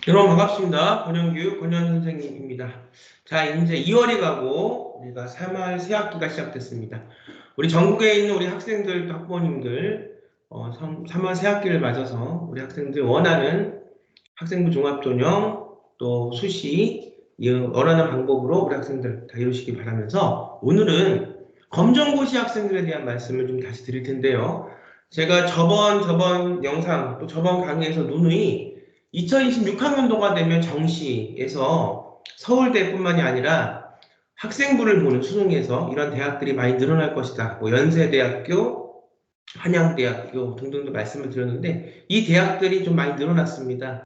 여러분 반갑습니다. 권영규 권현 선생님입니다. 자, 이제 2월이 가고 우리가 3월 새 학기가 시작됐습니다. 우리 전국에 있는 우리 학생들, 학부모님들 3월 새 학기를 맞아서 우리 학생들 원하는 학생부 종합전형 또 수시 원하는 방법으로 우리 학생들 다 이루시기 바라면서 오늘은 검정고시 학생들에 대한 말씀을 좀 다시 드릴 텐데요. 제가 저번 영상 또 저번 강의에서 누누이 2026학년도가 되면 정시에서 서울대뿐만이 아니라 학생부를 보는 수능에서 이런 대학들이 많이 늘어날 것이다. 뭐 연세대학교, 한양대학교 등등도 말씀을 드렸는데 이 대학들이 좀 많이 늘어났습니다.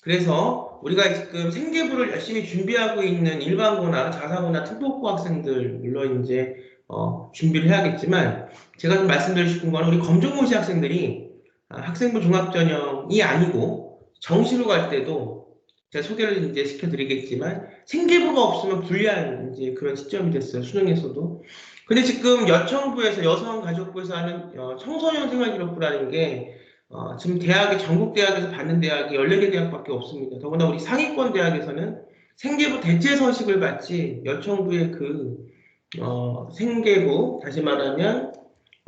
그래서 우리가 지금 생계부를 열심히 준비하고 있는 일반고나 자사고나 특목고 학생들 물론 이제 준비를 해야겠지만 제가 좀 말씀드리고 싶은 거는 우리 검정고시 학생들이 학생부 종합전형이 아니고 정시로 갈 때도 제가 소개를 이제 시켜드리겠지만 생계부가 없으면 불리한 이제 그런 시점이 됐어요. 수능에서도. 근데 지금 여청부에서 여성가족부에서 하는 청소년 생활기록부라는 게 지금 대학이 전국 대학에서 받는 대학이 14개 대학밖에 없습니다. 더구나 우리 상위권 대학에서는 생계부 대체 서식을 받지 여청부의 생계부 다시 말하면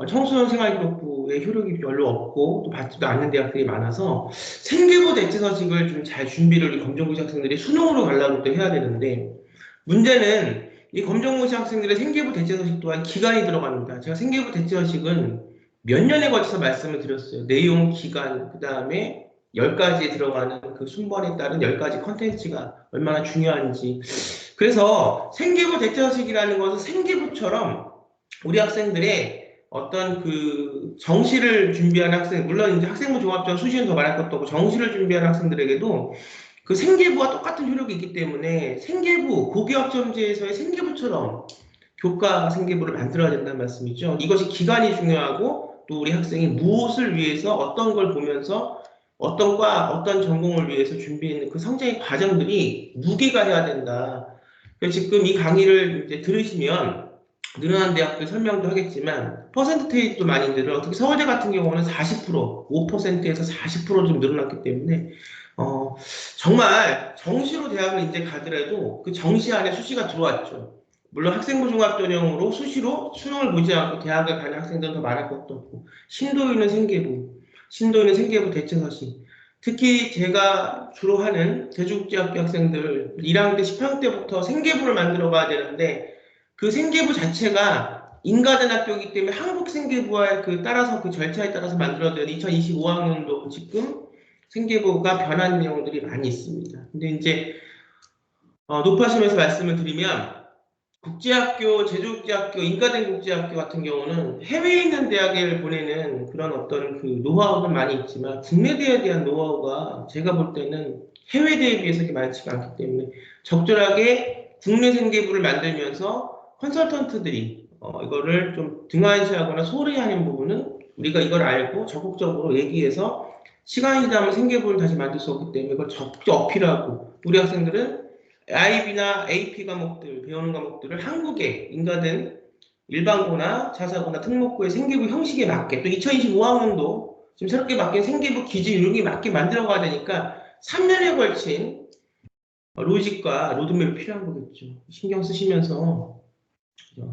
청소년 생활기록부의 효력이 별로 없고 또 받지도 않는 대학들이 많아서 생계부 대체 서식을 좀 잘 준비를 우리 검정고시 학생들이 수능으로 가려고 또 해야 되는데 문제는 이 검정고시 학생들의 생계부 대체 서식 또한 기간이 들어갑니다. 제가 생계부 대체 서식은 몇 년에 걸쳐서 말씀을 드렸어요. 내용, 기간, 그 다음에 10가지에 들어가는 그 순번에 따른 10가지 컨텐츠가 얼마나 중요한지. 그래서 생계부 대체 서식이라는 것은 생계부처럼 우리 학생들의 어떤 그 정시를 준비하는 학생, 물론 이제 학생부 종합전 수시는 더 말할 것도 없고 정시를 준비하는 학생들에게도 그 생계부와 똑같은 효력이 있기 때문에 생계부, 고교학점제에서의 생계부처럼 교과 생계부를 만들어야 된다는 말씀이죠. 이것이 기간이 중요하고 또 우리 학생이 무엇을 위해서 어떤 걸 보면서 어떤 과, 어떤 전공을 위해서 준비했는 그 성장의 과정들이 무게가 해야 된다. 그래서 지금 이 강의를 이제 들으시면 늘어난 대학들 설명도 하겠지만 퍼센테이지도 많이 늘어 특히 서울대 같은 경우는 40%, 5%에서 40%좀 늘어났기 때문에 정말 정시로 대학을 이제 가더라도 그 정시 안에 수시가 들어왔죠. 물론 학생부 종합전형으로 수시로 수능을 보지 않고 대학을 가는 학생들은 더 많을 것도 없고 심도 있는 생계부, 심도 있는 생계부 대체서식 특히 제가 주로 하는 제주국제학교 학생들 1학년 때 10학년 때부터 생계부를 만들어 가야 되는데 그 생계부 자체가 인가된 학교이기 때문에 한국 생계부와 따라서 그 절차에 따라서 만들어진 2025학년도 지금 생계부가 변한 내용들이 많이 있습니다. 근데 이제 높아심에서 말씀을 드리면 국제학교, 제주국제학교, 인가된 국제학교 같은 경우는 해외에 있는 대학을 보내는 그런 어떤 그 노하우는 많이 있지만 국내대에 대한 노하우가 제가 볼 때는 해외대에 비해서 그렇게 많지가 않기 때문에 적절하게 국내 생계부를 만들면서 컨설턴트들이 이거를 좀 등한시하거나 소홀히 하는 부분은 우리가 이걸 알고 적극적으로 얘기해서 시간이 지나면 생계부를 다시 만들 수 없기 때문에 이걸 적극 어필하고 우리 학생들은 IB나 AP 과목들, 배우는 과목들을 한국에 인가된 일반고나 자사고나 특목고의 생계부 형식에 맞게 또 2025학년도 지금 새롭게 바뀐 생계부 기준 이런 게 맞게 만들어 가야 되니까 3년에 걸친 로직과 로드맵이 필요한 거겠죠. 신경 쓰시면서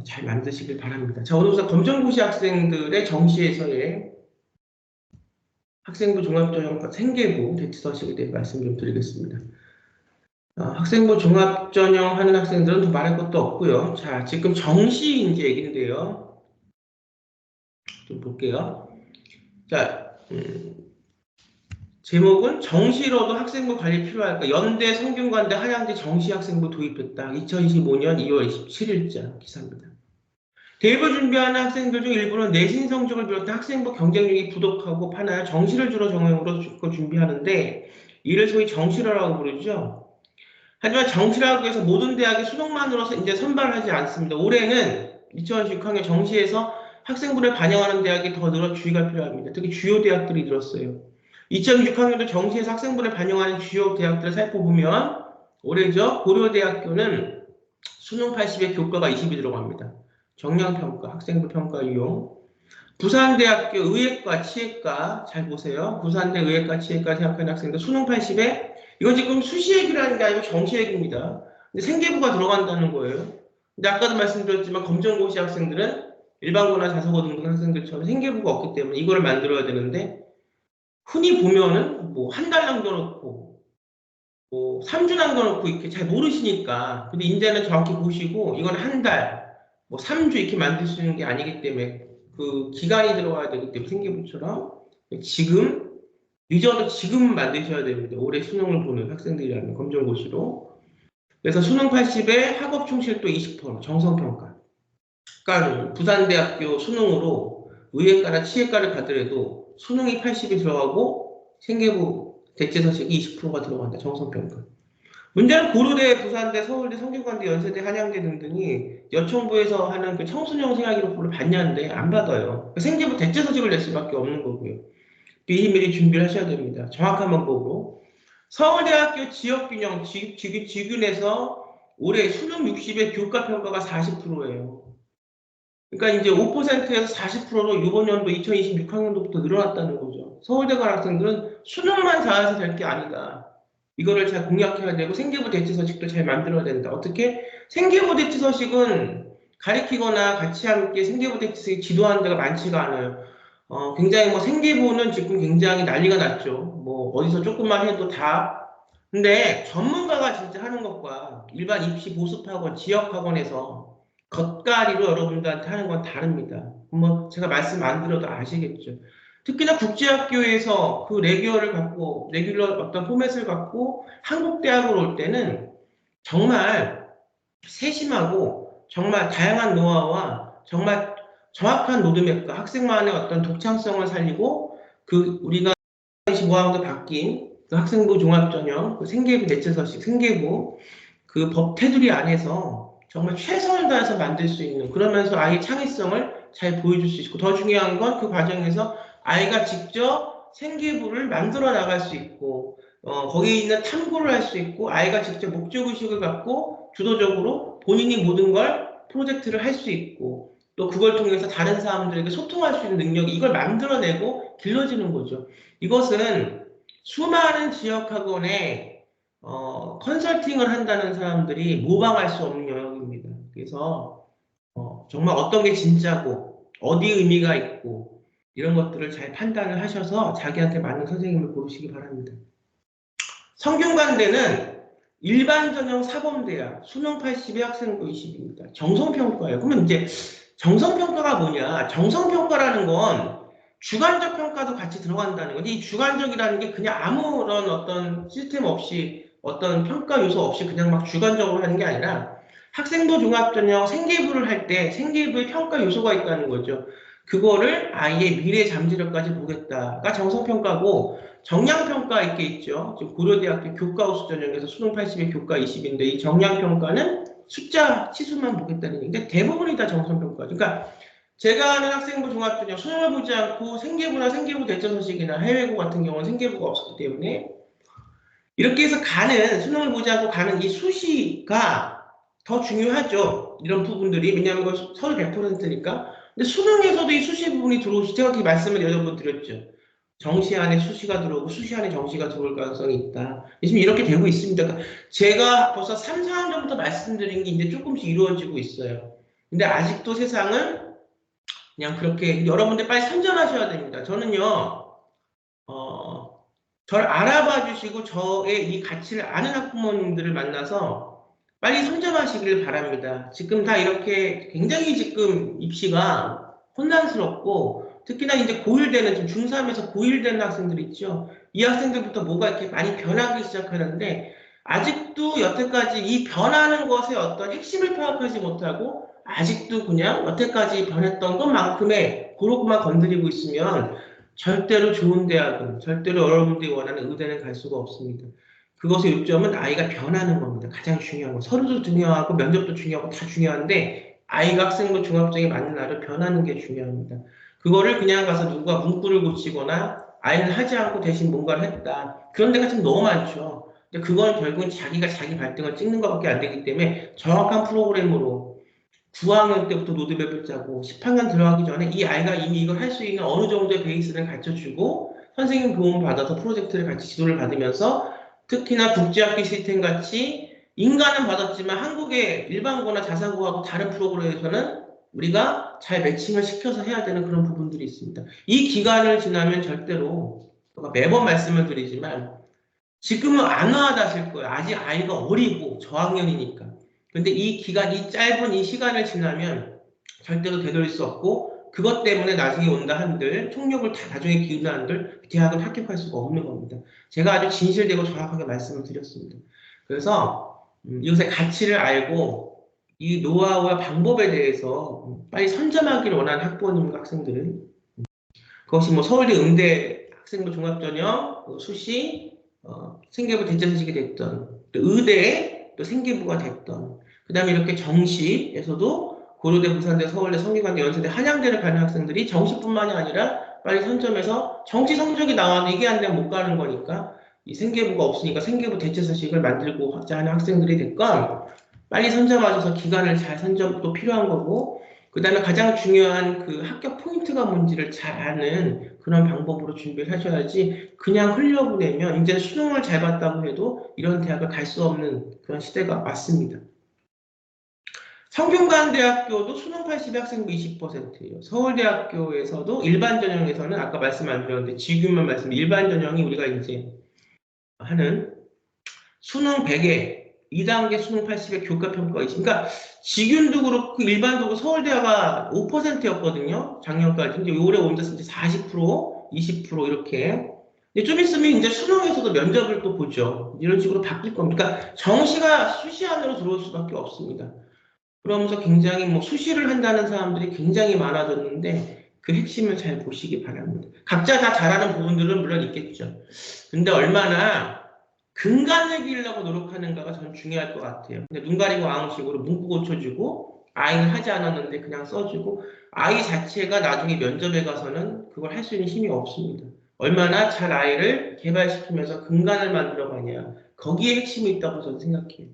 잘 만드시길 바랍니다. 자, 오늘 우선 검정고시 학생들의 정시에서의 학생부 종합전형 생계부 대치서식에 대해 말씀 좀 드리겠습니다. 학생부 종합전형 하는 학생들은 더 말할 것도 없고요. 자, 지금 정시 이제 얘기인데요. 좀 볼게요. 자, 제목은 정시로도 학생부 관리 필요할까? 연대, 성균관대, 한양대 정시 학생부 도입했다. 2025년 2월 27일자 기사입니다. 대입을 준비하는 학생들 중 일부는 내신 성적을 비롯한 학생부 경쟁력이 부족하고 파나 정시를 주로 정형으로 준비하는데 이를 소위 정시라고 부르죠. 하지만 정시라고 해서 모든 대학이 수능만으로서 이제 선발하지 않습니다. 올해는 2026학년 정시에서 학생부를 반영하는 대학이 더 늘어 주의가 필요합니다. 특히 주요 대학들이 늘었어요. 2026학년도 정시에서 학생부를 반영하는 주요 대학들을 살펴보면 올해죠. 고려대학교는 수능 80에 교과가 20이 들어갑니다. 정량평가, 학생부 평가 이용. 부산대학교 의예과, 치예과 잘 보세요. 부산대 의예과, 치예과 생각하는 학생들 수능 80에 이건 지금 수시액이라는 게 아니고 정시액입니다. 근데 생계부가 들어간다는 거예요. 근데 아까도 말씀드렸지만 검정고시 학생들은 일반고나 자사고 등등 학생들처럼 생계부가 없기 때문에 이거를 만들어야 되는데 흔히 보면은 뭐 한 달 남겨놓고 뭐 3주 남겨놓고 이렇게 잘 모르시니까 근데 이제는 정확히 보시고 이건 한 달, 뭐 3주 이렇게 만드시는 게 아니기 때문에 그 기간이 들어가야 되기 때문에 생계부처럼 지금 늦어도 지금 만드셔야 됩니다. 올해 수능을 보는 학생들이라면 검정고시로. 그래서 수능 80에 학업 충실도 20%, 정성평가. 그러니까 부산대학교 수능으로 의예과나 치예과를 가더라도 수능이 80이 들어가고 생계부 대체서식이 20%가 들어간다. 정성평가. 문제는 고려대, 부산대, 서울대, 성균관대, 연세대, 한양대 등등이 여청부에서 하는 그 청소년 생활기록부를 받냐는데 안 받아요. 생계부 대체서식을 낼 수밖에 없는 거고요. 미리미리 준비를 하셔야 됩니다. 정확한 방법으로. 서울대학교 지역균형, 지균에서 올해 수능 60의 교과평가가 40%예요. 그러니까 이제 5%에서 40%로 이번 연도 2026학년도부터 늘어났다는 거죠. 서울대 간 학생들은 수능만 잘해서 될 게 아니다. 이거를 잘 공략해야 되고 생계부 대체서식도 잘 만들어야 된다. 어떻게? 생계부 대체서식은 가리키거나 같이 함께 생계부 대체서식 지도하는 데가 많지가 않아요. 굉장히 뭐 생계부는 지금 굉장히 난리가 났죠. 뭐 어디서 조금만 해도 다. 근데 전문가가 진짜 하는 것과 일반 입시 보습학원, 지역학원에서 겉가리로 여러분들한테 하는 건 다릅니다. 뭐 제가 말씀 안 드려도 아시겠죠. 특히나 국제학교에서 그 레귤러 어떤 포맷을 갖고 한국대학으로 올 때는 정말 세심하고 정말 다양한 노하우와 정말 정확한 로드맵과 학생만의 어떤 독창성을 살리고 그 우리가 25학년도 바뀐 그 학생부 종합전형, 그 생계부 대체서식, 생계부 그 법 테두리 안에서 정말 최선을 다해서 만들 수 있는 그러면서 아이의 창의성을 잘 보여줄 수 있고 더 중요한 건 그 과정에서 아이가 직접 생계부를 만들어 나갈 수 있고 거기에 있는 탐구를 할 수 있고 아이가 직접 목적의식을 갖고 주도적으로 본인이 모든 걸 프로젝트를 할 수 있고 또 그걸 통해서 다른 사람들에게 소통할 수 있는 능력이 이걸 만들어내고 길러지는 거죠. 이것은 수많은 지역학원에 컨설팅을 한다는 사람들이 모방할 수 없는 영역입니다. 그래서 정말 어떤 게 진짜고 어디 의미가 있고 이런 것들을 잘 판단을 하셔서 자기한테 맞는 선생님을 고르시기 바랍니다. 성균관대는 일반 전형 사범대학 수능 80의 학생부 20입니다. 정성평가예요. 그러면 이제 정성평가가 뭐냐? 정성평가라는 건 주관적 평가도 같이 들어간다는 거지. 이 주관적이라는 게 그냥 아무런 어떤 시스템 없이 어떤 평가 요소 없이 그냥 막 주관적으로 하는 게 아니라 학생부 종합전형 생계부를 할 때 생계부의 평가 요소가 있다는 거죠. 그거를 아이의 미래 잠재력까지 보겠다가 정성평가고 정량평가 이렇게 있죠. 지금 고려대학교 교과우수 전형에서 수능 80에 교과 20인데 이 정량평가는 숫자 치수만 보겠다는 얘기인데 대부분이 다 정성평가. 그러니까 제가 아는 학생부 종합전형 수능을 보지 않고 생계부나 생계부 대체서식이나 해외고 같은 경우는 생계부가 없었기 때문에 이렇게 해서 수능을 보지 않고 가는 이 수시가 더 중요하죠. 이런 부분들이 왜냐하면 이거 서류 100%니까. 근데 수능에서도 이 수시 부분이 들어오시 제가 그렇게 말씀을 여러 번 드렸죠. 정시 안에 수시가 들어오고 수시 안에 정시가 들어올 가능성이 있다. 지금 이렇게 되고 있습니다. 그러니까 제가 벌써 3, 4년 전부터 말씀드린 게 이제 조금씩 이루어지고 있어요. 근데 아직도 세상은 그냥 그렇게 여러분들 빨리 선점하셔야 됩니다. 저는요, 저를 알아봐 주시고 저의 이 가치를 아는 학부모님들을 만나서 빨리 선점하시길 바랍니다. 지금 다 이렇게 굉장히 지금 입시가 혼란스럽고 특히나 이제 고1 되는 지금 중3에서 고1 되는 학생들 있죠. 이 학생들부터 뭐가 이렇게 많이 변하기 시작하는데 아직도 여태까지 이 변하는 것의 어떤 핵심을 파악하지 못하고 아직도 그냥 여태까지 변했던 것만큼의 그렇게만 건드리고 있으면 절대로 좋은 대학은 절대로 여러분들이 원하는 의대는 갈 수가 없습니다. 그것의 요점은 아이가 변하는 겁니다. 가장 중요한 건 서류도 중요하고 면접도 중요하고 다 중요한데 아이가 학생부 종합전형에 맞는 아이를 변하는 게 중요합니다. 그거를 그냥 가서 누가 문구를 고치거나 아이는 하지 않고 대신 뭔가를 했다. 그런 데가 좀 너무 많죠. 근데 그건 결국은 자기가 자기 발등을 찍는 것밖에 안 되기 때문에 정확한 프로그램으로 9학년 때부터 로드맵을 짜고 10학년 들어가기 전에 이 아이가 이미 이걸 할 수 있는 어느 정도의 베이스를 갖춰주고 선생님 도움을 받아서 프로젝트를 같이 지도를 받으면서 특히나 국제학기 시스템 같이 인가는 받았지만 한국의 일반고나 자사고하고 다른 프로그램에서는 우리가 잘 매칭을 시켜서 해야 되는 그런 부분들이 있습니다. 이 기간을 지나면 절대로 매번 말씀을 드리지만 지금은 안 와닿으실 거예요. 아직 아이가 어리고 저학년이니까. 근데 이 기간, 이 짧은 이 시간을 지나면 절대로 되돌릴 수 없고 그것 때문에 나중에 온다 한들 총력을 다 나중에 기울여 한들 대학은 합격할 수가 없는 겁니다. 제가 아주 진실되고 정확하게 말씀을 드렸습니다. 그래서 이것의 가치를 알고 이 노하우와 방법에 대해서 빨리 선점하기를 원하는 학부모님과 학생들은 그것이 뭐 서울대 응대 학생부 종합전형, 수시, 생계부 대체소식이 됐던 또 의대 또 생계부가 됐던 그 다음에 이렇게 정시에서도 고려대, 부산대, 서울대, 성균관대, 연세대, 한양대를 가는 학생들이 정시뿐만이 아니라 빨리 선점해서 정시 성적이 나와도 이게 안 되면 못 가는 거니까 이 생계부가 없으니까 생계부 대체소식을 만들고자 하는 학생들이 됐건 빨리 선점하셔서 기간을 잘 선점도 필요한 거고 그 다음에 가장 중요한 그 합격 포인트가 뭔지를 잘 아는 그런 방법으로 준비를 하셔야지 그냥 흘려보내면 이제 수능을 잘 봤다고 해도 이런 대학을 갈 수 없는 그런 시대가 왔습니다. 성균관대학교도 수능 80에 학생부 20%예요. 서울대학교에서도 일반 전형에서는 아까 말씀 안 드렸는데 지금만 말씀 일반 전형이 우리가 이제 하는 수능 100에 2단계 수능 80에 교과평가 20. 그러니까 직윤도 그렇고 일반도 그렇고 서울대가 5%였거든요. 작년까지. 이제 올해 옮겨서 이제 40%, 20% 이렇게. 근데 좀 있으면 이제 수능에서도 면접을 또 보죠. 이런 식으로 바뀔 겁니다. 그러니까 정시가 수시 안으로 들어올 수밖에 없습니다. 그러면서 굉장히 뭐 수시를 한다는 사람들이 굉장히 많아졌는데 그 핵심을 잘 보시기 바랍니다. 각자 다 잘하는 부분들은 물론 있겠죠. 근데 얼마나 근간을 기르려고 노력하는가가 전 중요할 것 같아요. 근데 눈 가리고 아웅식으로 문구 고쳐주고 아이는 하지 않았는데 그냥 써주고 아이 자체가 나중에 면접에 가서는 그걸 할 수 있는 힘이 없습니다. 얼마나 잘 아이를 개발시키면서 근간을 만들어가냐 거기에 핵심이 있다고 저는 생각해요.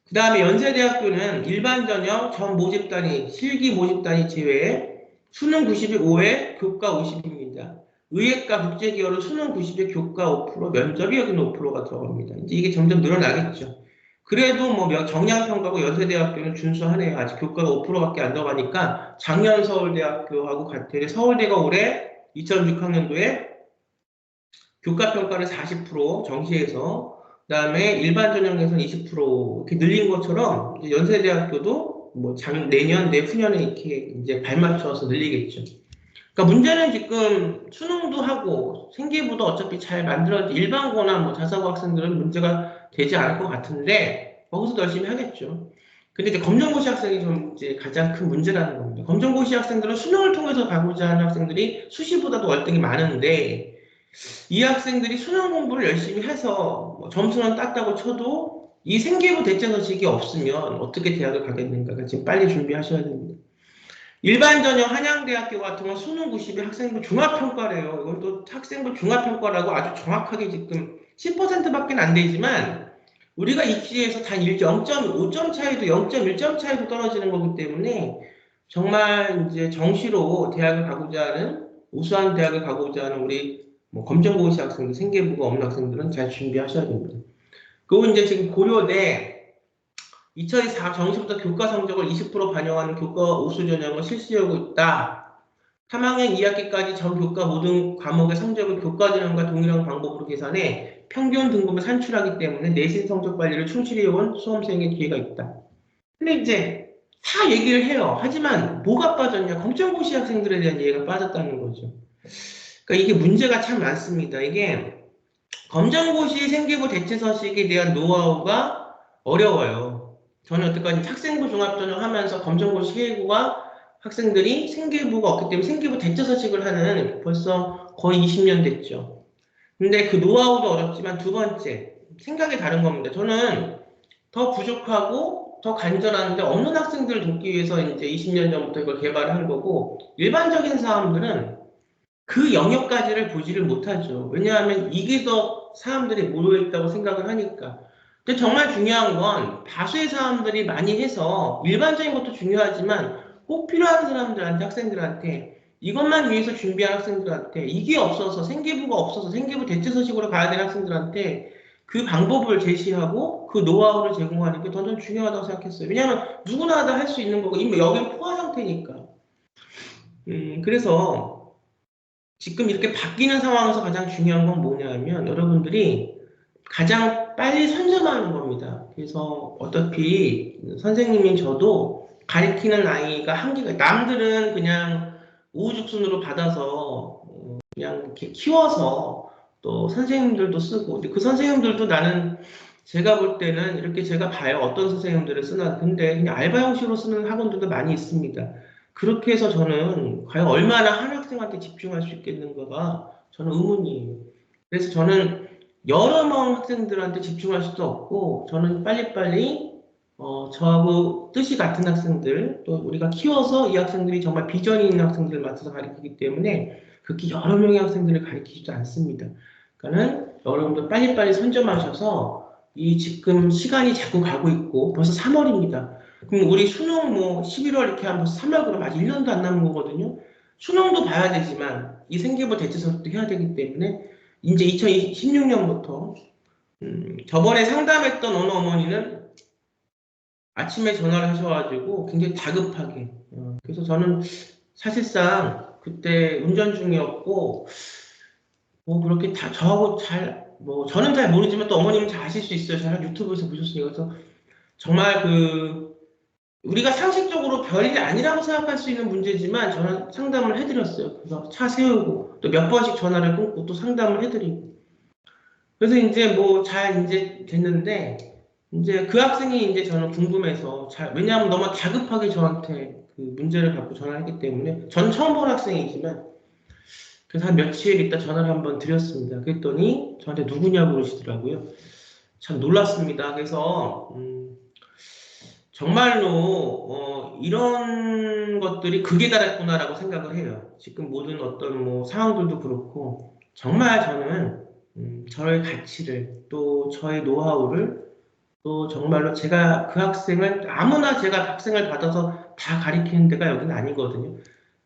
그 다음에 연세대학교는 일반 전형 전 모집단위 실기 모집단위 제외에 수능 90이 5회 교과 50입니다. 의예과 국제기여로 수능 90에 교과 5%, 면접이 여기는 5%가 들어갑니다. 이제 이게 점점 늘어나겠죠. 그래도 뭐 정량평가고 연세대학교는 준수하네요. 아직 교과가 5%밖에 안 들어가니까 작년 서울대학교하고 같아요. 서울대가 올해 2006학년도에 교과평가를 40% 정시에서 그다음에 일반 전형에서는 20% 이렇게 늘린 것처럼 이제 연세대학교도 뭐 내년, 내후년에 이렇게 이제 발맞춰서 늘리겠죠. 그러니까 문제는 지금 수능도 하고 생기부도 어차피 잘 만들어지 일반고나 뭐 자사고 학생들은 문제가 되지 않을 것 같은데 거기서 열심히 하겠죠. 근데 이제 검정고시 학생이 좀 이제 가장 큰 문제라는 겁니다. 검정고시 학생들은 수능을 통해서 가고자 하는 학생들이 수시보다도 월등히 많은데 이 학생들이 수능 공부를 열심히 해서 뭐 점수는 땄다고 쳐도 이 생계부 대체서식이 없으면 어떻게 대학을 가겠는가 지금 빨리 준비하셔야 됩니다. 일반 전형 한양대학교 같은 건 수능 90이 학생부 종합평가래요. 이건 또 학생부 종합평가라고 아주 정확하게 지금 10%밖에 안 되지만 우리가 입시에서 단 0.5점 차이도 0.1점 차이도 떨어지는 거기 때문에 정말 이제 정시로 대학을 가고자 하는 우수한 대학을 가고자 하는 우리 뭐 검정고시 학생들, 생계부가 없는 학생들은 잘 준비하셔야 됩니다. 그리고 이제 지금 고려대 2024 정시부터 교과 성적을 20% 반영하는 교과 우수 전형을 실시하고 있다. 3학년 2학기까지 전 교과 모든 과목의 성적을 교과 전형과 동일한 방법으로 계산해 평균 등급을 산출하기 때문에 내신 성적 관리를 충실히 해온 수험생의 기회가 있다. 근데 이제 다 얘기를 해요. 하지만 뭐가 빠졌냐? 검정고시 학생들에 대한 얘기가 빠졌다는 거죠. 그러니까 이게 문제가 참 많습니다. 이게 검정고시 생기부 대체서식에 대한 노하우가 어려워요. 저는 여태까지 학생부 종합전형 하면서 검정고시 회고가 학생들이 생기부가 없기 때문에 생기부 대체서식을 하는 벌써 거의 20년 됐죠. 근데 그 노하우도 어렵지만 두 번째, 생각이 다른 겁니다. 저는 더 부족하고 더 간절한데 없는 학생들을 돕기 위해서 이제 20년 전부터 이걸 개발한 거고 일반적인 사람들은 그 영역까지를 보지를 못하죠. 왜냐하면 이게 더 사람들이 모여있다고 생각을 하니까. 근데 정말 중요한 건 다수의 사람들이 많이 해서 일반적인 것도 중요하지만 꼭 필요한 사람들한테 학생들한테 이것만 위해서 준비한 학생들한테 이게 없어서 생기부가 없어서 생기부 대체서식으로 가야 되는 학생들한테 그 방법을 제시하고 그 노하우를 제공하는 게 더 중요하다고 생각했어요. 왜냐하면 누구나 다 할 수 있는 거고 이미 여기는 포화 상태니까. 그래서 지금 이렇게 바뀌는 상황에서 가장 중요한 건 뭐냐면 여러분들이 가장 빨리 선점하는 겁니다. 그래서 어차피 선생님인 저도 가리키는 아이가 한계가, 남들은 그냥 우후죽순으로 받아서 그냥 이렇게 키워서 또 선생님들도 쓰고, 근데 그 선생님들도 나는 제가 볼 때는 이렇게 제가 봐요. 어떤 선생님들을 쓰나. 근데 그냥 알바 형식으로 쓰는 학원들도 많이 있습니다. 그렇게 해서 저는 과연 얼마나 한 학생한테 집중할 수 있겠는가가 저는 의문이에요. 그래서 저는 여러 명 학생들한테 집중할 수도 없고, 저는 빨리빨리 저하고 뜻이 같은 학생들, 또 우리가 키워서 이 학생들이 정말 비전이 있는 학생들을 맡아서 가르치기 때문에 그렇게 여러 명의 학생들을 가르치지도 않습니다. 그러니까는 여러분들 빨리빨리 선점하셔서 이 지금 시간이 자꾸 가고 있고 벌써 3월입니다. 그럼 우리 수능 뭐 11월 이렇게 하면 벌써 3월 그럼 아직 1년도 안 남은 거거든요. 수능도 봐야 되지만 이 생계부 대체설도 해야 되기 때문에 이제 2016년부터 저번에 상담했던 어느 어머니는 아침에 전화를 하셔가지고 굉장히 다급하게 그래서 저는 사실상 그때 운전 중이었고 뭐 그렇게 다 저하고 잘 뭐 저는 잘 모르지만 또 어머님은 잘 아실 수 있어요. 제가 유튜브에서 보셨으니까. 그래서 정말 그 우리가 상식적으로 별일이 아니라고 생각할 수 있는 문제지만 저는 상담을 해드렸어요. 그래서 차 세우고 또 몇 번씩 전화를 끊고 또 상담을 해드리고 그래서 이제 뭐 잘 이제 됐는데 이제 그 학생이 이제 저는 궁금해서 왜냐하면 너무 다급하게 저한테 그 문제를 갖고 전화했기 때문에 전 처음 본 학생이지만 그래서 한 며칠 있다 전화를 한번 드렸습니다. 그랬더니 저한테 누구냐고 그러시더라고요. 참 놀랐습니다. 그래서 정말로 이런 것들이 극에 달했구나라고 생각을 해요. 지금 모든 어떤 뭐 상황들도 그렇고 정말 저는 저의 가치를 또 저의 노하우를 또 정말로 제가 그 학생을 아무나 제가 학생을 받아서 다 가리키는 데가 여기는 아니거든요.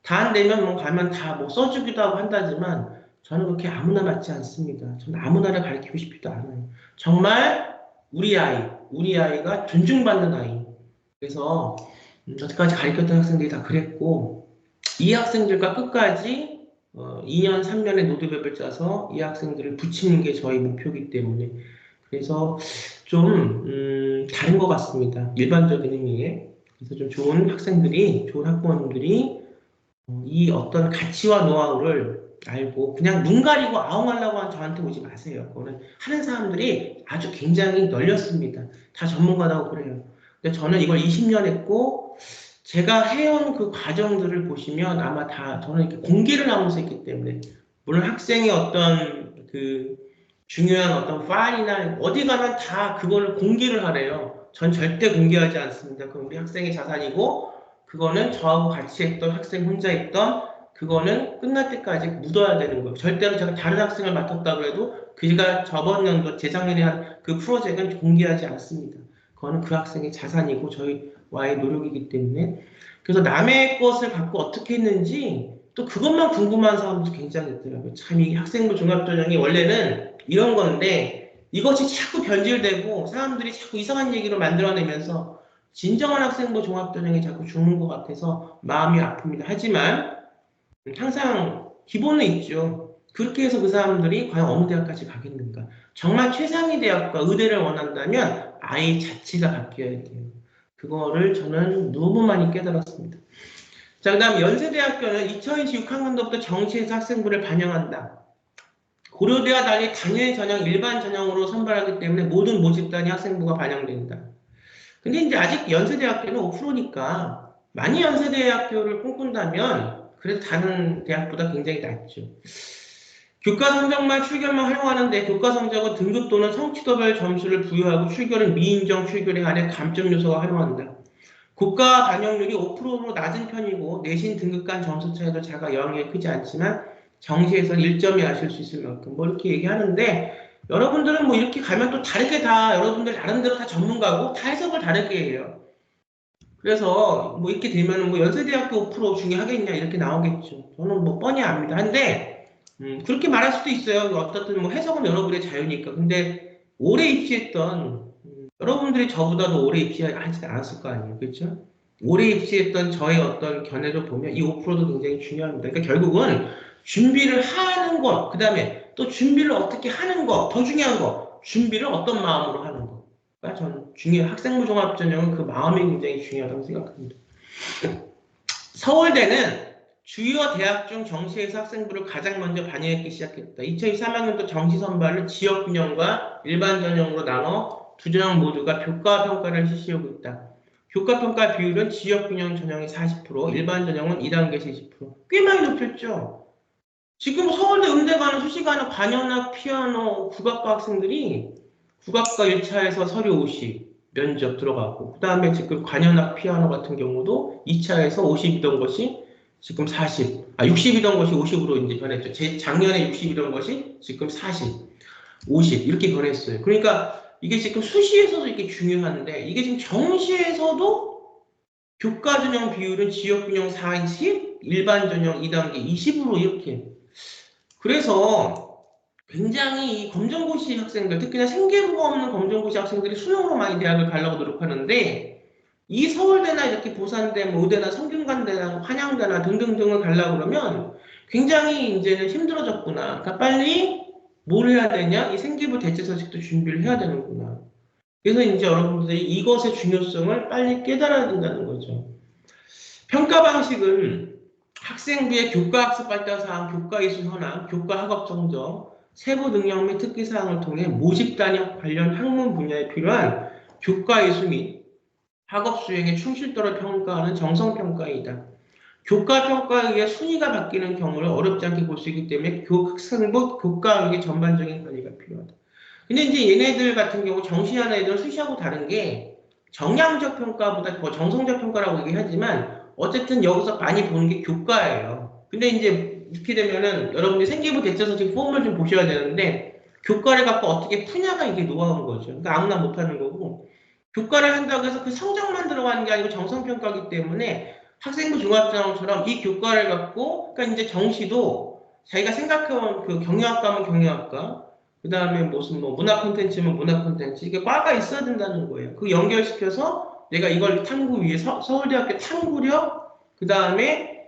다 안 되면 뭐 가면 다 뭐 써주기도 하고 한다지만 저는 그렇게 아무나 맞지 않습니다. 저는 아무나를 가르치고 싶지도 않아요. 정말 우리 아이가 존중받는 아이. 그래서 여태까지 가르쳤던 학생들이 다 그랬고 이 학생들과 끝까지 2년, 3년의 로드맵을 짜서 이 학생들을 붙이는 게 저희 목표이기 때문에 그래서 좀 다른 것 같습니다. 일반적인 의미에. 그래서 좀 좋은 학생들이, 좋은 학부모님들이 이 어떤 가치와 노하우를 알고 그냥 눈 가리고 아웅하려고 하는 저한테 오지 마세요. 그거는 하는 사람들이 아주 굉장히 널렸습니다. 다 전문가라고 그래요. 근데 저는 이걸 20년 했고 제가 해온 그 과정들을 보시면 아마 다 저는 이렇게 공개를 하면서 했기 때문에 물론 학생의 어떤 그 중요한 어떤 파일이나 어디 가면 다 그거를 공개를 하래요. 전 절대 공개하지 않습니다. 그건 우리 학생의 자산이고 그거는 저하고 같이 했던 학생 혼자 했던 그거는 끝날 때까지 묻어야 되는 거예요. 절대로 제가 다른 학생을 맡았다고 해도 그가 저번 연도 재작년에 한 그 프로젝트는 공개하지 않습니다. 그거는 그 학생의 자산이고 저희와의 노력이기 때문에 그래서 남의 것을 갖고 어떻게 했는지 또 그것만 궁금한 사람도 굉장히 있더라고요. 참 이 학생부 종합전형이 원래는 이런 건데 이것이 자꾸 변질되고 사람들이 자꾸 이상한 얘기로 만들어내면서 진정한 학생부 종합전형이 자꾸 죽는 것 같아서 마음이 아픕니다. 하지만 항상 기본은 있죠. 그렇게 해서 그 사람들이 과연 어느 대학까지 가겠는가. 정말 최상위 대학과 의대를 원한다면 아이 자체가 바뀌어야 돼요. 그거를 저는 너무 많이 깨달았습니다. 자, 그 다음 연세대학교는 2026 학년도부터 정시에서 학생부를 반영한다. 고려대와 달리 당일 전형, 일반 전형으로 선발하기 때문에 모든 모집단이 학생부가 반영된다. 근데 이제 아직 연세대학교는 5%니까 많이 연세대학교를 꿈꾼다면 그래도 다른 대학보다 굉장히 낫죠. 교과 성적만 출결만 활용하는데 교과 성적은 등급 또는 성취도별 점수를 부여하고 출결은 미인정 출결에 한해 감점 요소가 활용한다. 국가 반영률이 5%로 낮은 편이고 내신 등급 간 점수 차이도 자가 영향이 크지 않지만 정시에서는 1점이 아실 수 있을 만큼 뭐 이렇게 얘기하는데 여러분들은 뭐 이렇게 가면 또 다르게 다 여러분들 나름대로 다 전문가고 다 해석을 다르게 해요. 그래서 뭐 이렇게 되면 뭐 연세대학교 5% 중에 하겠냐 이렇게 나오겠죠. 저는 뭐 뻔히 압니다. 한데 그렇게 말할 수도 있어요. 어떻든 뭐 해석은 여러분의 자유니까. 근데 오래 입시했던 여러분들이 저보다도 오래 입시하지 않았을 거 아니에요. 그렇죠? 오래 입시했던 저의 어떤 견해를 보면 이 5%도 굉장히 중요합니다. 그러니까 결국은 준비를 하는 것, 그 다음에 또 준비를 어떻게 하는 것, 더 중요한 거, 준비를 어떤 마음으로 하는 것. 저는 학생부 종합전형은 그 마음이 굉장히 중요하다고 생각합니다. 서울대는 주요 대학 중 정시에서 학생부를 가장 먼저 반영했기 시작했다. 2023학년도 정시 선발을 지역 균형과 일반 전형으로 나눠 두 전형 모두가 교과 평가를 실시하고 있다. 교과 평가 비율은 지역 균형 전형이 40%, 일반 전형은 2단계에서 20%. 꽤 많이 높였죠. 지금 서울대 음대 가는 수시 가는 관현악, 피아노, 국악과 학생들이 국악과 1차에서 서류 50 면접 들어가고 그 다음에 지금 관현악, 피아노 같은 경우도 2차에서 50이던 것이 지금 60이던 것이 50으로 이제 변했죠. 작년에 60이던 것이 지금 40, 50 이렇게 변했어요. 그러니까 이게 지금 수시에서도 이게 중요한데 이게 지금 정시에서도 교과 전형 비율은 지역 균형 40, 일반 전형 2단계 20으로 이렇게. 그래서 굉장히 이 검정고시 학생들, 특히나 생계부가 없는 검정고시 학생들이 수능으로 많이 대학을 가려고 노력하는데 이 서울대나 이렇게 부산대, 뭐 의대나 성균관대나 한양대나 등등등을 가려고 그러면 굉장히 이제는 힘들어졌구나. 그러니까 빨리 뭘 해야 되냐? 이 생계부 대체서식도 준비를 해야 되는구나. 그래서 이제 여러분들이 이것의 중요성을 빨리 깨달아야 된다는 거죠. 평가 방식은 학생부의 교과학습 발달사항, 교과이수 현황, 교과학업 성적, 세부 능력 및 특기사항을 통해 모집 단역 관련 학문 분야에 필요한 교과이수 및 학업 수행의 충실도를 평가하는 정성평가이다. 교과평가에 의해 순위가 바뀌는 경우를 어렵지 않게 볼 수 있기 때문에 학생부 교과학의 전반적인 관리가 필요하다. 근데 이제 얘네들 같은 경우 정시하는 애들은 수시하고 다른 게 정량적 평가보다 더 정성적 평가라고 얘기하지만 어쨌든 여기서 많이 보는 게 교과예요. 근데 이제 이렇게 되면은 여러분들이 생기부 대처서 지금 폼을 좀 보셔야 되는데 교과를 갖고 어떻게 푸냐가 이게 노하우인 거죠. 그러니까 아무나 못하는 거고 교과를 한다고 해서 그 성적만 들어가는 게 아니고 정성평가이기 때문에 학생부 종합전형처럼 이 교과를 갖고 그러니까 이제 정시도 자기가 생각해온 그 경영학과면 경영학과 그 다음에 무슨 뭐 문화 콘텐츠면 문화 콘텐츠 이게 과가 있어야 된다는 거예요. 그 연결시켜서 내가 이걸 탐구 위해서 서울대학교 탐구력 그 다음에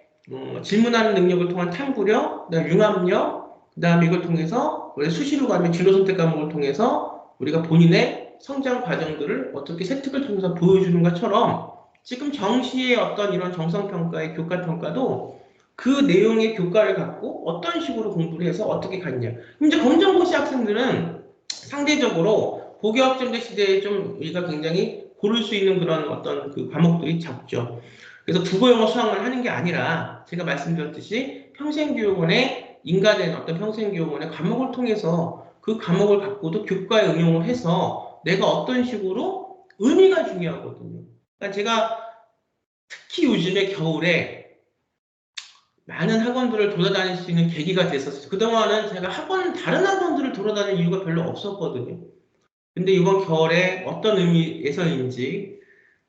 질문하는 능력을 통한 탐구력 그다음에 융합력 그 다음에 이걸 통해서 원래 수시로 가면 진로 선택 과목을 통해서 우리가 본인의 성장 과정들을 어떻게 세특을 통해서 보여주는 것처럼 지금 정시의 어떤 이런 정성평가의 교과평가도 그 내용의 교과를 갖고 어떤 식으로 공부를 해서 어떻게 갔냐. 이제 검정고시 학생들은 상대적으로 고교학점제 시대에 좀 우리가 굉장히 고를 수 있는 그런 어떤 그 과목들이 적죠. 그래서 국어, 영어, 수학만 하는 게 아니라 제가 말씀드렸듯이 평생교육원의 인가된 어떤 평생교육원의 과목을 통해서 그 과목을 갖고도 교과에 응용을 해서 내가 어떤 식으로 의미가 중요하거든요. 그러니까 제가 특히 요즘에 겨울에 많은 학원들을 돌아다닐 수 있는 계기가 됐었어요. 그동안은 제가 다른 학원들을 돌아다닐 이유가 별로 없었거든요. 근데 이번 겨울에 어떤 의미에서인지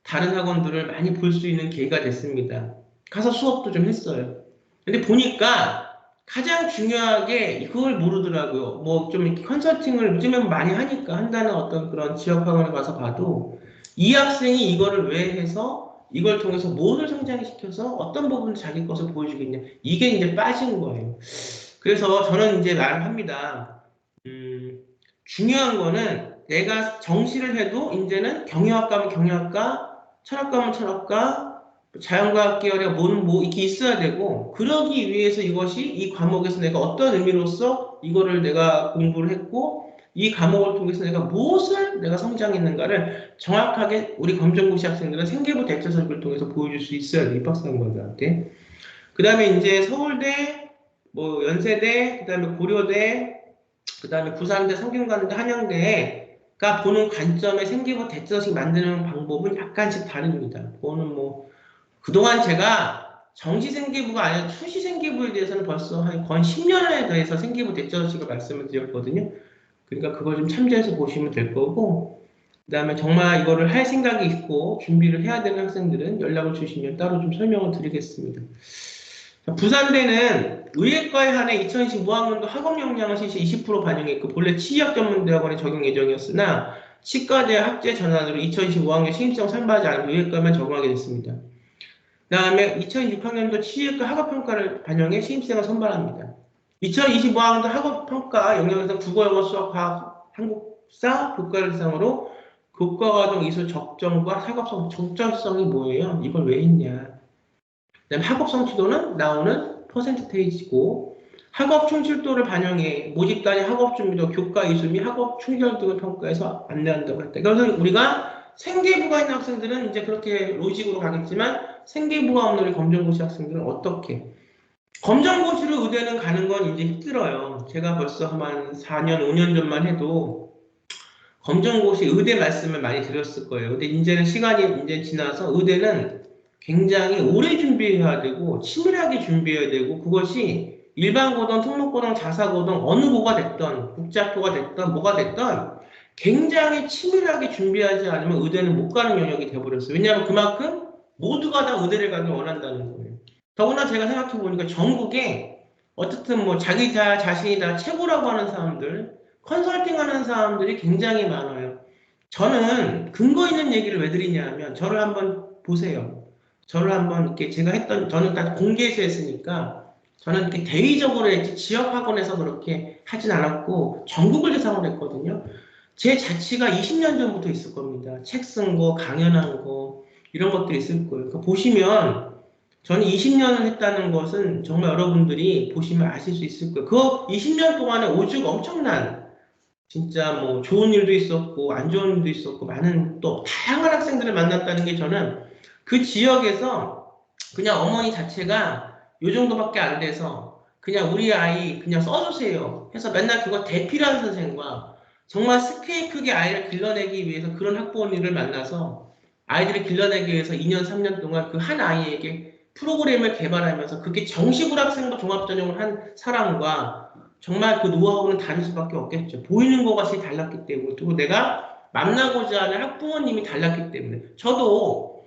다른 학원들을 많이 볼 수 있는 계기가 됐습니다. 가서 수업도 좀 했어요. 근데 보니까 가장 중요하게 그걸 모르더라고요. 뭐 좀 이렇게 컨설팅을 요즘에 많이 하니까 한다는 어떤 그런 지역 학원에 가서 봐도 이 학생이 이거를 왜 해서 이걸 통해서 무엇을 성장시켜서 어떤 부분을 자기 것을 보여주겠냐. 이게 이제 빠진 거예요. 그래서 저는 이제 말을 합니다. 중요한 거는 내가 정시를 해도 이제는 경영학과면 경영학과, 철학과면 철학과, 자연과학 계열의 뭐 이렇게 있어야 되고 그러기 위해서 이것이 이 과목에서 내가 어떤 의미로서 이거를 내가 공부를 했고 이 과목을 통해서 내가 무엇을 내가 성장했는가를 정확하게 우리 검정고시 학생들은 생계부 대처설을 통해서 보여줄 수 있어야 돼 입학사관관들한테. 그 다음에 이제 서울대, 뭐 연세대, 그 다음에 고려대, 그 다음에 부산대, 성균관대, 한양대가 보는 관점의 생계부 대처식 만드는 방법은 약간씩 다릅니다. 그거는 뭐 그동안 제가 정시생계부가 아니라 수시생계부에 대해서는 벌써 거의 10년에 대해서 생계부 대처식을 말씀을 드렸거든요. 그러니까 그걸 좀 참조해서 보시면 될 거고 그 다음에 정말 이거를 할 생각이 있고 준비를 해야 되는 학생들은 연락을 주시면 따로 좀 설명을 드리겠습니다. 부산대는 의예과에 한해 2025학년도 학업 역량을 실시 20% 반영했고 본래 치의학전문대학원에 적용 예정이었으나 치과대 학제 전환으로 2025학년 신입생 선발하지 않고 의예과만 적용하게 됐습니다. 그 다음에 2026학년도 치의학과 학업평가를 반영해 신입생을 선발합니다. 2025학년도 학업평가 영역에서 국어, 영어, 수학, 과학, 한국사, 교과를 대상으로 교과과정 이수 적정과 학업성, 적정성이 뭐예요? 이걸 왜 했냐? 그다음에 학업 성취도는 나오는 퍼센테이지고 학업 충실도를 반영해 모집 단위 학업 준비도 교과 이수 및 학업 충실 등을 평가해서 안내한다고 했다. 그래서 우리가 생계부가 있는 학생들은 이제 그렇게 로직으로 가겠지만 생계부가 없는 우리 검정고시 학생들은 어떻게? 검정고시를 의대는 가는 건 이제 힘들어요. 제가 벌써 한 4년, 5년 전만 해도 검정고시 의대 말씀을 많이 드렸을 거예요. 근데 이제는 시간이 이제 지나서 의대는 굉장히 오래 준비해야 되고 치밀하게 준비해야 되고 그것이 일반고등, 특목고등, 자사고등 어느 고가 됐던 국제학교가 됐던 뭐가 됐던 굉장히 치밀하게 준비하지 않으면 의대는 못 가는 영역이 돼버렸어요. 왜냐하면 그만큼 모두가 다 의대를 가길 원한다는 거예요. 더구나 제가 생각해 보니까 전국에 어쨌든 뭐 자기 자신이 다 최고라고 하는 사람들 컨설팅하는 사람들이 굉장히 많아요. 저는 근거 있는 얘기를 왜 드리냐면 저를 한번 보세요. 저를 한번 이렇게 제가 했던 저는 다 공개해서 했으니까 저는 이렇게 대의적으로 했지 지역 학원에서 그렇게 하진 않았고 전국을 대상으로 했거든요. 제 자취가 20년 전부터 있을 겁니다. 책 쓴 거, 강연한 거 이런 것들이 있을 거예요. 그러니까 보시면 저는 20년을 했다는 것은 정말 여러분들이 보시면 아실 수 있을 거예요. 그 20년 동안에 오죽 엄청난 진짜 뭐 좋은 일도 있었고 안 좋은 일도 있었고 많은 또 다양한 학생들을 만났다는 게 저는 그 지역에서 그냥 어머니 자체가 요 정도밖에 안 돼서 그냥 우리 아이 그냥 써주세요 해서 맨날 그거 대필하는 선생과 정말 스케일 크게 아이를 길러내기 위해서 그런 학부모님을 만나서 아이들을 길러내기 위해서 2년 3년 동안 그 한 아이에게 프로그램을 개발하면서 그게 정식으로 학생부 종합전형을 한 사람과 정말 그 노하우는 다를 수밖에 없겠죠. 보이는 것이 달랐기 때문에. 그리고 내가 만나고자 하는 학부모님이 달랐기 때문에. 저도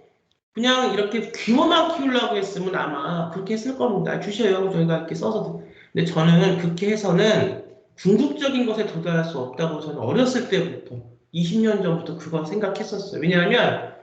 그냥 이렇게 규모만 키우려고 했으면 아마 그렇게 했을 겁니다. 주셔요. 저희가 이렇게 써서. 근데 저는 그렇게 해서는 궁극적인 것에 도달할 수 없다고 저는 어렸을 때부터 20년 전부터 그걸 생각했었어요. 왜냐하면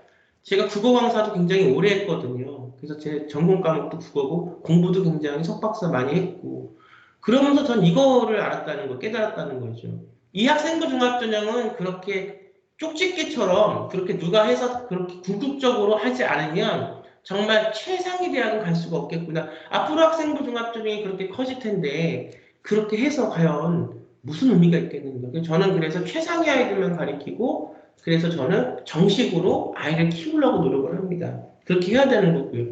제가 국어 강사도 굉장히 오래 했거든요. 그래서 제 전공 과목도 국어고 공부도 굉장히 석박사 많이 했고 그러면서 전 이거를 알았다는 거, 깨달았다는 거죠. 이 학생부 종합전형은 그렇게 쪽집게처럼 그렇게 누가 해서 그렇게 궁극적으로 하지 않으면 정말 최상위 대학은 갈 수가 없겠구나. 앞으로 학생부 종합전형이 그렇게 커질 텐데 그렇게 해서 과연 무슨 의미가 있겠는가. 저는 그래서 최상위 아이들만 가리키고 그래서 저는 정식으로 아이를 키우려고 노력을 합니다. 그렇게 해야 되는 거고요.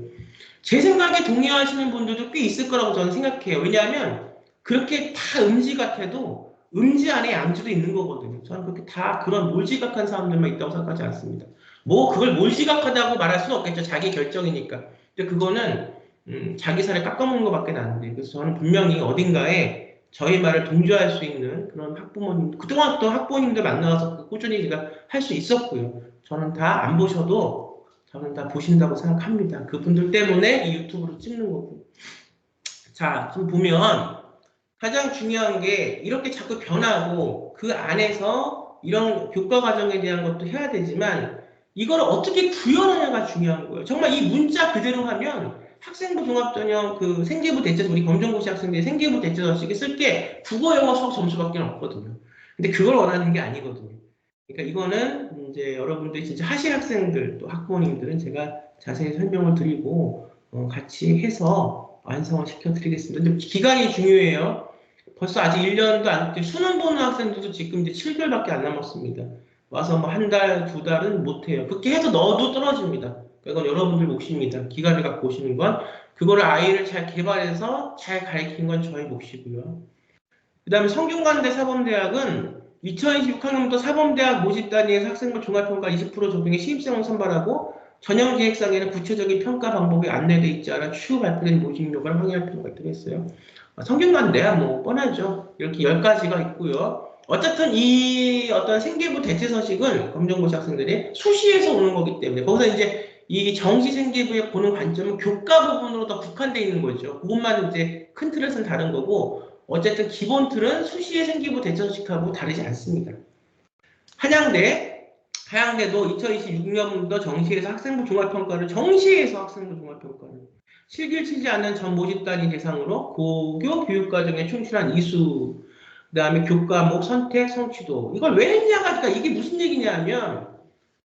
제 생각에 동의하시는 분들도 꽤 있을 거라고 저는 생각해요. 왜냐하면 그렇게 다 음지 같아도 음지 안에 양지도 있는 거거든요. 저는 그렇게 다 그런 몰지각한 사람들만 있다고 생각하지 않습니다. 뭐 그걸 몰지각하다고 말할 수는 없겠죠. 자기 결정이니까. 근데 그거는 자기 살에 깎아먹는 것밖에 안 돼요. 그래서 저는 분명히 어딘가에 저희 말을 동조할 수 있는 그런 학부모님, 그동안 또 학부모님들 만나서 꾸준히 제가 할 수 있었고요. 저는 다 안 보셔도 저는 다 보신다고 생각합니다. 그분들 때문에 이 유튜브로 찍는 거고. 자, 지금 보면 가장 중요한 게 이렇게 자꾸 변하고 그 안에서 이런 교과 과정에 대한 것도 해야 되지만 이걸 어떻게 구현하냐가 중요한 거예요. 정말 이 문자 그대로 하면 학생부 종합전형 그 생계부 대체서 우리 검정고시 학생들이 생계부 대체서식에 쓸 게 국어, 영어, 수학 점수밖에 없거든요. 근데 그걸 원하는 게 아니거든요. 그러니까 이거는 이제 여러분들이 진짜 하실 학생들 또 학부모님들은 제가 자세히 설명을 드리고 같이 해서 완성을 시켜드리겠습니다. 근데 기간이 중요해요. 벌써 아직 1년도 안 됐고 수능 보는 학생들도 지금 이제 7개월밖에 안 남았습니다. 와서 뭐 한 달, 두 달은 못해요. 그렇게 해서 넣어도 떨어집니다. 이건 여러분들 몫입니다. 기간을 갖고 오시는 건 그거를 아이를 잘 개발해서 잘 가르치는 건 저희 몫이고요. 그 다음에 성균관대 사범대학은 2026학년부터 사범대학 모집 단위에서 학생부 종합평가 20% 적용해 신입생을 선발하고 전형 계획상에는 구체적인 평가 방법이 안내돼 있지 않아 추후 발표된 모집 요구를 확인할 필요가 있다고 했어요. 성균관대야 뭐 뻔하죠. 이렇게 10가지가 있고요. 어쨌든 이 어떤 생계부 대체 서식은 검정고시 학생들이 수시에서 오는 거기 때문에 거기서 이제 이 정시 생계부에 보는 관점은 교과 부분으로 더 국한되어 있는 거죠. 그것만 이제 큰 틀에서는 다른 거고, 어쨌든 기본 틀은 수시의 생계부 대처식하고 다르지 않습니다. 한양대도 2026년도 정시에서 학생부 종합평가를 정시에서 학생부 종합평가를 실기를 치지 않는 전 모집단위 대상으로 고교 교육과정에 충실한 이수, 그다음에 교과목 선택 성취도, 이걸 왜 했냐가, 그러니까 이게 무슨 얘기냐면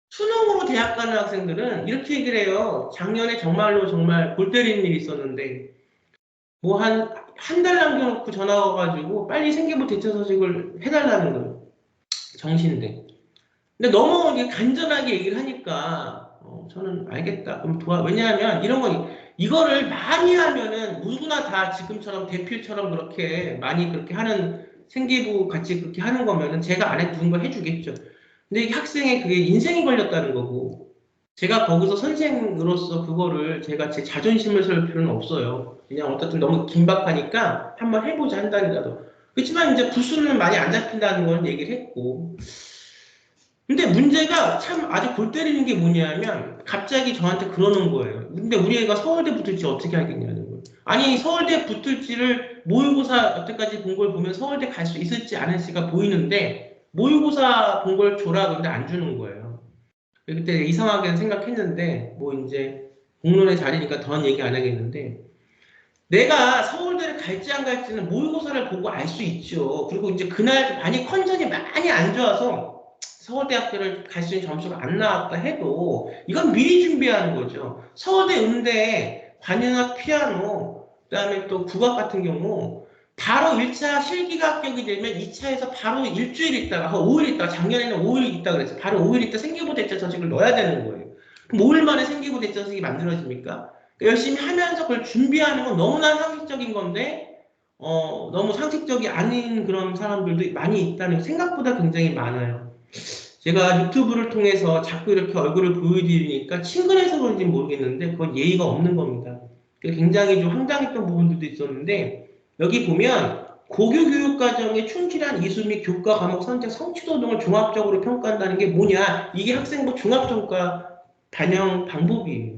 수능으로 대학 가는 학생들은 이렇게 얘기를 해요. 작년에 정말 골 때리는 일이 있었는데 뭐 한 달 남겨놓고 전화 와가지고 빨리 생계부 대처 서식을 해달라는 거예요. 정시인데. 근데 너무 이게 간절하게 얘기를 하니까 저는 알겠다. 그럼 왜냐하면 이런 거 이거를 많이 하면은 누구나 다 지금처럼 대필처럼 그렇게 많이 그렇게 하는 생계부 같이 그렇게 하는 거면은 제가 안에 누군가 해주겠죠. 근데 이게 학생의 그게 인생이 걸렸다는 거고 제가 거기서 선생으로서 그거를 제가 제 자존심을 설 필요는 없어요. 그냥 어쨌든 너무 긴박하니까 한번 해보자 한다니라도. 그렇지만 이제 부수는 많이 안 잡힌다는 건 얘기를 했고. 근데 문제가 참 아주 골 때리는 게 뭐냐면 갑자기 저한테 그러는 거예요. 근데 우리 애가 서울대 붙을지 어떻게 하겠냐는 거예요. 아니 서울대 붙을지를 모의고사 여태까지 본 걸 보면 서울대 갈 수 있을지 않을지가 보이는데 모의고사 본 걸 줘라 그런데 안 주는 거예요. 그때 이상하게 생각했는데 뭐 이제 공론의 자리니까 더는 얘기 안 하겠는데 내가 서울대를 갈지 안 갈지는 모의고사를 보고 알 수 있죠. 그리고 이제 그날 만약 컨디션이 많이 안 좋아서 서울대학교를 갈 수 있는 점수가 안 나왔다 해도 이건 미리 준비하는 거죠. 서울대 음대 관현악 피아노 그다음에 또 국악 같은 경우 바로 1차 실기가 합격이 되면 2차에서 바로 일주일 있다가 5일 있다가 작년에는 5일 있다가 그랬어요. 바로 5일 있다 생계부 대처 서식을 넣어야 되는 거예요. 그럼 5일 만에 생계부 대처 서식이 만들어집니까? 열심히 하면서 그걸 준비하는 건 너무나 상식적인 건데 너무 상식적이 아닌 그런 사람들도 많이 있다는 생각보다 굉장히 많아요. 제가 유튜브를 통해서 자꾸 이렇게 얼굴을 보여드리니까 친근해서 그런지 모르겠는데 그건 예의가 없는 겁니다. 굉장히 좀 황당했던 부분들도 있었는데 여기 보면 고교 교육과정에 충실한 이수 및 교과 과목 선택 성취도 등을 종합적으로 평가한다는 게 뭐냐? 이게 학생부 종합평가 반영 방법이에요.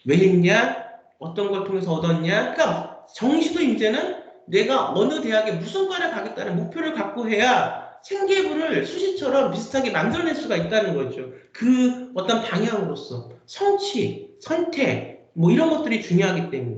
왜 했냐? 어떤 걸 통해서 얻었냐? 그러니까 정시도 이제는 내가 어느 대학에 무슨 과를 가겠다는 목표를 갖고 해야 생계부를 수시처럼 비슷하게 만들어낼 수가 있다는 거죠. 그 어떤 방향으로서 성취, 선택 뭐 이런 것들이 중요하기 때문에.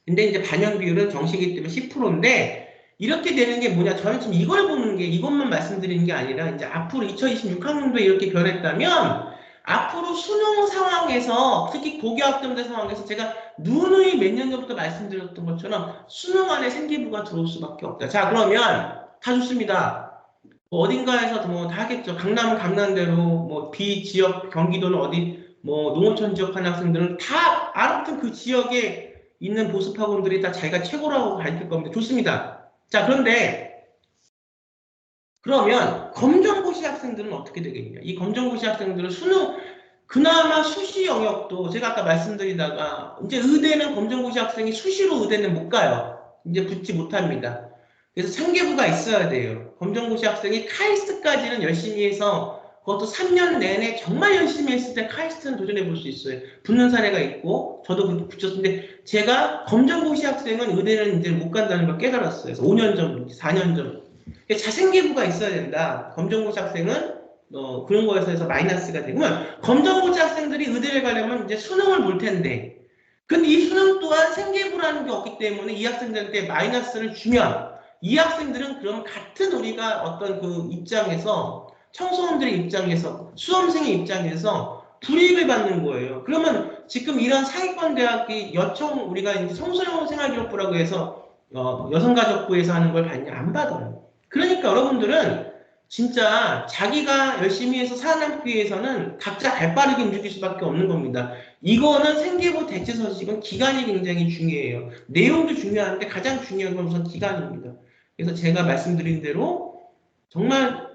근데 이제 반영 비율은 정시이기 때문에 10%인데 이렇게 되는 게 뭐냐? 저는 지금 이걸 보는 게 이것만 말씀드리는 게 아니라 이제 앞으로 2026학년도에 이렇게 변했다면 앞으로 수능 상황에서 특히 고교학점제 상황에서 제가 누누이 몇 년 전부터 말씀드렸던 것처럼 수능 안에 생계부가 들어올 수밖에 없다. 자 그러면 다 좋습니다. 뭐 어딘가에서 뭐 다 하겠죠. 강남은 강남대로 뭐 비지역 경기도는 어디 뭐 농어촌 지역 하는 학생들은 다 알았던 그 지역에 있는 보습학원들이 다 자기가 최고라고 가르칠 겁니다. 좋습니다. 자 그런데 그러면 검정고시 학생들은 어떻게 되겠냐? 이 검정고시 학생들은 수능 그나마 수시 영역도 제가 아까 말씀드리다가 이제 의대는 검정고시 학생이 수시로 의대는 못 가요. 이제 붙지 못합니다. 그래서 생계부가 있어야 돼요. 검정고시 학생이 카이스트까지는 열심히 해서 그것도 3년 내내 정말 열심히 했을 때 카이스트는 도전해 볼 수 있어요. 붙는 사례가 있고 저도 붙였는데 제가 검정고시 학생은 의대는 이제 못 간다는 걸 깨달았어요. 그래서 5년 전, 4년 전. 자생계부가 있어야 된다. 검정고시 학생은 그런 거에서 해서 마이너스가 되면 검정고시 학생들이 의대를 가려면 이제 수능을 볼 텐데 근데 이 수능 또한 생계부라는 게 없기 때문에 이 학생들한테 마이너스를 주면 이 학생들은 그럼 같은 우리가 어떤 그 입장에서 청소년들의 입장에서 수험생의 입장에서 불이익을 받는 거예요. 그러면 지금 이런 상위권 대학이 여청 우리가 이제 청소년 생활기록부라고 해서 여성가족부에서 하는 걸 받냐? 안 받아요. 그러니까 여러분들은 진짜 자기가 열심히 해서 살아남기 위해서는 각자 발빠르게 움직일 수밖에 없는 겁니다. 이거는 생계부 대체 서식은 기간이 굉장히 중요해요. 내용도 중요한데 가장 중요한 건 우선 기간입니다. 그래서 제가 말씀드린 대로 정말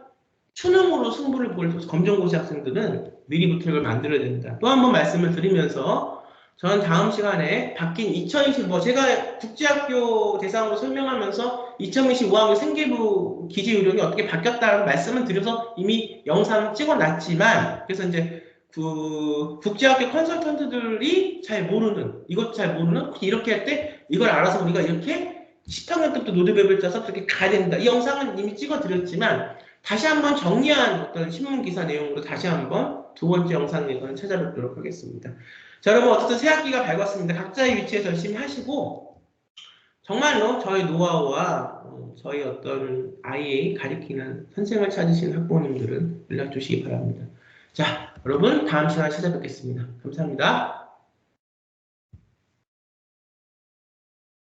수능으로 승부를 볼 검정고시 학생들은 미리부터 이걸 만들어야 된다. 또 한 번 말씀을 드리면서 저는 다음 시간에 바뀐 2025 제가 국제학교 대상으로 설명하면서 2025학년 생계부 기재 요령이 어떻게 바뀌었다는 말씀을 드려서 이미 영상 찍어놨지만 그래서 이제 그 국제학교 컨설턴트들이 잘 모르는, 이것 잘 모르는, 이렇게 할 때 이걸 알아서 우리가 이렇게 10학년 때부터 로드맵을 짜서 그렇게 가야 된다. 이 영상은 이미 찍어드렸지만 다시 한번 정리한 어떤 신문기사 내용으로 다시 한번 두 번째 영상에서는 찾아뵙도록 하겠습니다. 자, 여러분 어쨌든 새 학기가 밝았습니다. 각자의 위치에서 열심히 하시고 정말로 저희 노하우와 저희 어떤 아이의 가리키는 선생을 찾으시는 학부모님들은 연락 주시기 바랍니다. 자, 여러분 다음 시간에 찾아뵙겠습니다. 감사합니다.